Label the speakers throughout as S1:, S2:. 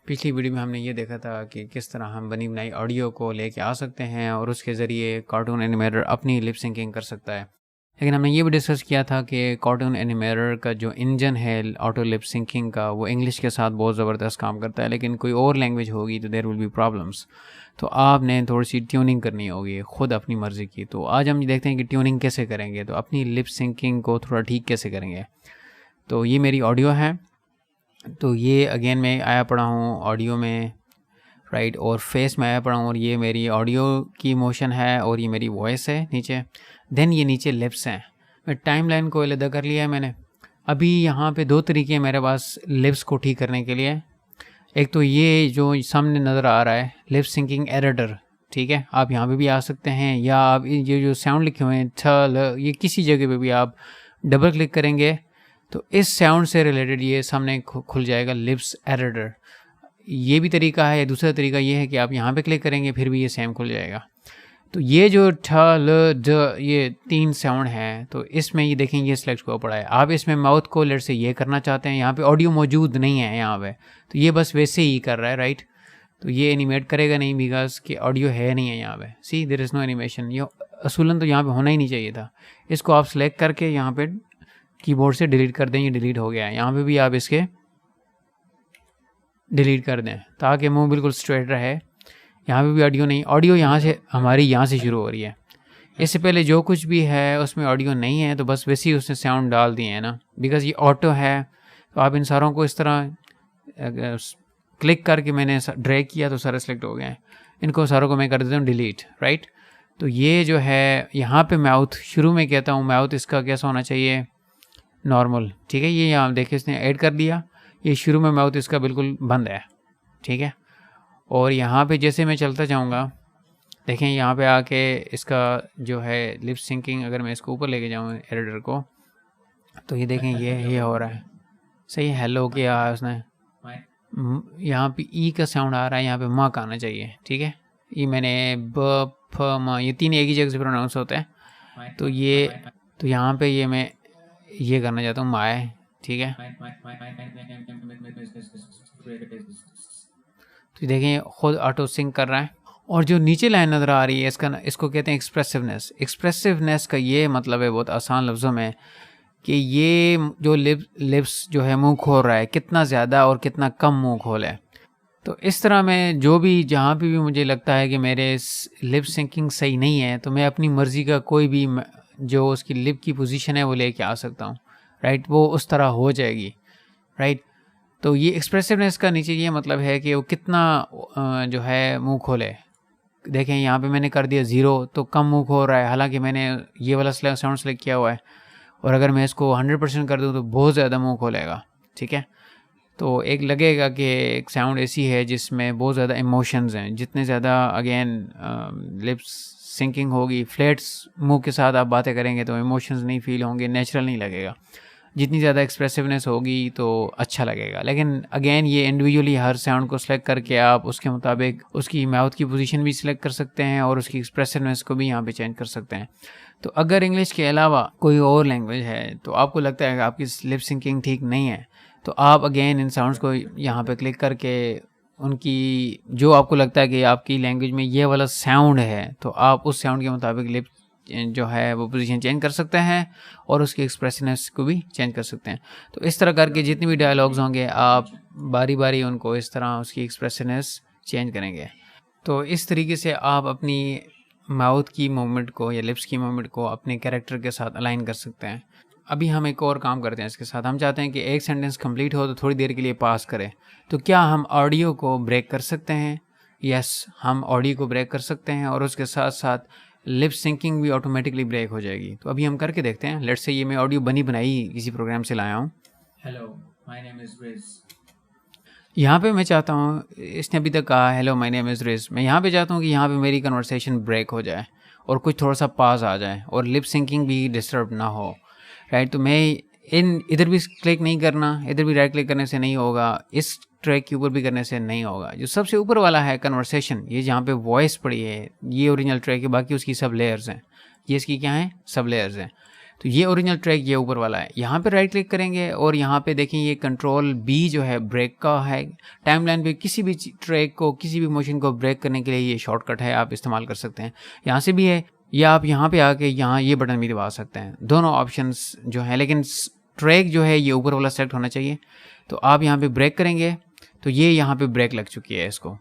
S1: पिछली वीडियो में हमने ये देखा था कि किस तरह हम बनी बनाई ऑडियो को लेके आ सकते हैं और उसके ज़रिए कार्टून एनिमेटर अपनी लिप सिंकिंग कर सकता है। लेकिन हमने ये भी डिस्कस किया था कि कार्टून एनिमेटर का जो इंजन है ऑटो लिप सिंकिंग का, वो इंग्लिश के साथ बहुत ज़बरदस्त काम करता है, लेकिन कोई और लैंग्वेज होगी तो देयर विल बी प्रॉब्लम्स। तो आपने थोड़ी सी ट्यूनिंग करनी होगी खुद अपनी मर्ज़ी की। तो आज हम देखते हैं कि ट्यूनिंग कैसे करेंगे, तो अपनी लिप सिंकिंग को थोड़ा ठीक कैसे करेंगे। तो ये मेरी ऑडियो है, तो ये अगेन मैं आया पड़ा हूँ ऑडियो में, राइट, और फेस में आया पड़ा हूँ, और ये मेरी ऑडियो की मोशन है और ये मेरी वॉइस है नीचे। देन ये नीचे लिप्स हैं। मैं टाइम लाइन को अलग कर लिया है मैंने। अभी यहाँ पे दो तरीके हैं मेरे पास लिप्स को ठीक करने के लिए। एक तो ये जो सामने नज़र आ रहा है लिप सिंकिंग एडिटर, ठीक है, आप यहाँ पे भी आ सकते हैं, या आप ये जो साउंड लिखे हुए हैं ये किसी जगह पे भी आप डबल क्लिक करेंगे तो इस साउंड से रिलेटेड ये सामने खुल जाएगा लिप्स एडिटर। ये भी तरीका है। दूसरा तरीका ये है कि आप यहाँ पे क्लिक करेंगे फिर भी ये सेम खुल जाएगा। तो ये जो ठ ल ड ये 3 साउंड हैं, तो इसमें ये देखें ये सिलेक्ट हुआ पड़ा है। आप इसमें माउथ को लेट से ये करना चाहते हैं, यहाँ पे ऑडियो मौजूद नहीं है यहाँ पे, तो ये बस वैसे ही कर रहा है, राइट। तो ये एनिमेट करेगा नहीं बिकॉज कि ऑडियो है नहीं है यहाँ पे। सी देयर इज़ नो एनिमेशन। ये असूलन तो यहाँ पे होना ही नहीं चाहिए था। इसको आप सेलेक्ट करके यहाँ पे कीबोर्ड से डिलीट कर दें। ये डिलीट हो गया है। यहाँ पे भी आप इसके डिलीट कर दें ताकि मुंह बिल्कुल स्ट्रेट रहे। यहाँ पे भी ऑडियो नहीं, ऑडियो यहाँ से हमारी यहाँ से शुरू हो रही है। इससे पहले जो कुछ भी है उसमें ऑडियो नहीं है, तो बस वैसे ही उसने साउंड डाल दिए हैं ना, बिकॉज ये ऑटो है। तो आप इन सारों को इस तरह क्लिक करके मैंने ड्रैग किया तो सारे सेलेक्ट हो गए हैं। इनको सारों को मैं कर देता हूँ डिलीट, राइट। तो ये जो है यहाँ पे माउथ शुरू में कहता हूँ, माउथ इसका कैसा होना चाहिए, नॉर्मल, ठीक है। ये यहाँ देखिए इसने ऐड कर दिया। ये शुरू में माउथ इसका बिल्कुल बंद है, ठीक है। और यहाँ पे जैसे मैं चलता जाऊँगा, देखें यहाँ पे आके इसका जो है लिप सिंकिंग, अगर मैं इसको ऊपर लेके जाऊँ एडिटर को, तो ये देखें ये हो रहा है। सही, हेलो किया है उसने। यहाँ पे ई का साउंड आ रहा है, यहाँ पे माँ का आना चाहिए, ठीक है। ये मैंने ब फ म ये 3 एक ही जगह से प्रोनाउंस होते हैं। तो ये तो यहाँ पे ये मैं ये करना चाहता हूँ माए, ठीक है। तो देखें खुद ऑटो सिंक कर रहा है। और जो नीचे लाइन नज़र आ रही है इसको कहते हैं एक्सप्रेसिवनेस। एक्सप्रेसिवनेस का ये मतलब है बहुत आसान लफ्ज़ों में कि ये जो लिप्स जो है मुंह खोल रहा है, कितना ज़्यादा और कितना कम मुंह खोल है। तो इस तरह मैं जो भी जहाँ पे भी मुझे लगता है कि मेरे लिप सिंकिंग सही नहीं है, तो मैं अपनी मर्ज़ी का कोई भी जो उसकी लिप की पोजीशन है वो लेके आ सकता हूँ, राइट। वो उस तरह हो जाएगी, राइट। तो ये एक्सप्रेसिवनेस का नीचे ये मतलब है कि वो कितना जो है मुंह खोले। देखें यहाँ पे मैंने कर दिया 0, तो कम मुंह खोल रहा है, हालांकि मैंने ये वाला साउंड सेलेक्ट किया हुआ है। और अगर मैं इसको 100% कर दूँ तो बहुत ज़्यादा मुंह खोलेगा, ठीक है। तो एक लगेगा कि एक साउंड ऐसी है जिसमें बहुत ज़्यादा इमोशंस हैं। जितने ज़्यादा अगेन लिप्स सिंकिंग होगी, फ्लैट्स मुंह के साथ आप बातें करेंगे तो इमोशंस नहीं फील होंगे, नेचुरल नहीं लगेगा। जितनी ज़्यादा एक्सप्रेसिवनेस होगी तो अच्छा लगेगा। लेकिन अगेन ये इंडिविजुअली हर साउंड को सिलेक्ट करके आप उसके मुताबिक उसकी माउथ की पोजीशन भी सिलेक्ट कर सकते हैं और उसकी एक्सप्रेसिवनेस को भी यहाँ पे चेंज कर सकते हैं। तो अगर इंग्लिश के अलावा कोई और लैंग्वेज है तो आपको लगता है कि आपकी लिप सिंकिंग ठीक नहीं है, तो आप अगेन इन साउंड्स को यहाँ पे क्लिक करके उनकी जो आपको लगता है कि आपकी लैंग्वेज में ये वाला साउंड है, तो आप उस साउंड के मुताबिक लिप जो है वो पोजीशन चेंज कर सकते हैं और उसकी एक्सप्रेसिवनेस को भी चेंज कर सकते हैं। तो इस तरह करके जितने भी डायलॉग्स होंगे आप बारी बारी उनको इस तरह उसकी एक्सप्रेसिवनेस चेंज करेंगे। तो इस तरीके से आप अपनी माउथ की मूवमेंट को या लिप्स की मूवमेंट को अपने कैरेक्टर के साथ अलाइन कर सकते हैं। अभी हम एक और काम करते हैं इसके साथ। हम चाहते हैं कि एक सेंटेंस कंप्लीट हो तो थोड़ी देर के लिए पास करें। तो क्या हम ऑडियो को ब्रेक कर सकते हैं? यस, हम ऑडियो को ब्रेक कर सकते हैं और उसके साथ साथ लिप सिंकिंग भी ऑटोमेटिकली ब्रेक हो जाएगी। तो अभी हम करके देखते हैं। लेट्स से ये मैं ऑडियो बनी बनाई किसी प्रोग्राम से लाया हूँ।
S2: Hello, my name is ridge.
S1: यहाँ पे मैं चाहता हूँ, इसने अभी तक कहा hello my name is ridge, मैं यहाँ पे चाहता हूँ कि यहाँ पे मेरी कन्वर्सेशन ब्रेक हो जाए और कुछ थोड़ा सा पास आ जाए और लिप सिंकिंग भी डिस्टर्ब ना हो, राइट। तो मैं इधर भी क्लिक नहीं करना, इधर भी राइट क्लिक करने से नहीं होगा, इस ट्रैक के ऊपर भी करने से नहीं होगा। जो सबसे ऊपर वाला है कन्वर्सेशन, ये जहाँ पे वॉइस पड़ी है, ये ओरिजिनल ट्रैक है, बाकी उसकी सब लेयर्स हैं। ये इसकी क्या है, सब लेयर्स हैं। तो ये ओरिजिनल ट्रैक ये ऊपर वाला है। यहाँ पे राइट क्लिक करेंगे और यहाँ पे देखें ये कंट्रोल बी जो है ब्रेक का है। टाइमलाइन पे किसी भी ट्रैक को, किसी भी मोशन को ब्रेक करने के लिए ये शॉर्टकट है, आप इस्तेमाल कर सकते हैं। यहाँ से भी है, या आप यहाँ पे आके यहाँ ये बटन भी दबा सकते हैं। दोनों ऑप्शंस जो हैं, लेकिन ट्रैक जो है ये ऊपर वाला सेलेक्ट होना चाहिए। तो आप यहाँ पे ब्रेक करेंगे तो ये यहाँ पे ब्रेक लग चुकी है। इसको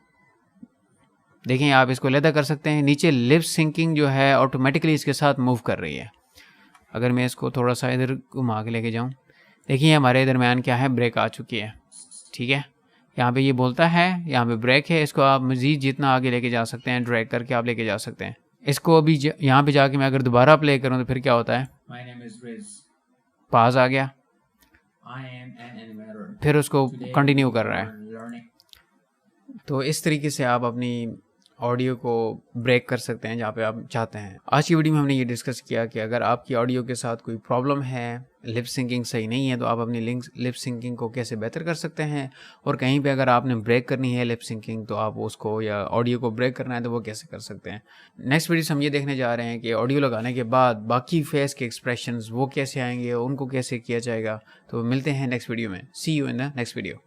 S1: देखें, आप इसको अलग कर सकते हैं। नीचे लिप सिंकिंग जो है ऑटोमेटिकली इसके साथ मूव कर रही है। अगर मैं इसको थोड़ा सा इधर घुमा के लेके जाऊँ, देखिए हमारे दरमियान क्या है, ब्रेक आ चुकी है। ठीक है, यहाँ पे ये बोलता है यहाँ पे ब्रेक है। इसको आप मज़ीद जितना आगे लेके जा सकते हैं, ड्रैग करके आप लेके जा सकते हैं। इसको अभी यहाँ पे जाके मैं अगर दोबारा प्ले करूँ तो फिर क्या होता है,
S2: My name is Riz.
S1: पास आ गया,
S2: I am an animator.
S1: फिर उसको
S2: Today
S1: कंटिन्यू
S2: we
S1: कर रहा है।
S2: are learning.
S1: तो इस तरीके से आप अपनी ऑडियो को ब्रेक कर सकते हैं जहाँ पे आप चाहते हैं। आज की वीडियो में हमने ये डिस्कस किया कि अगर आपकी ऑडियो के साथ कोई प्रॉब्लम है, लिप सिंकिंग सही नहीं है, तो आप अपनी लिप सिंकिंग को कैसे बेहतर कर सकते हैं, और कहीं पे अगर आपने ब्रेक करनी है लिप सिंकिंग तो आप उसको, या ऑडियो को ब्रेक करना है तो वो कैसे कर सकते हैं। नेक्स्ट वीडियो से हम ये देखने जा रहे हैं कि ऑडियो लगाने के बाद बाकी फेस के एक्सप्रेशंस वो कैसे आएंगे, उनको कैसे किया जाएगा। तो मिलते हैं नेक्स्ट वीडियो में। See you in the next video.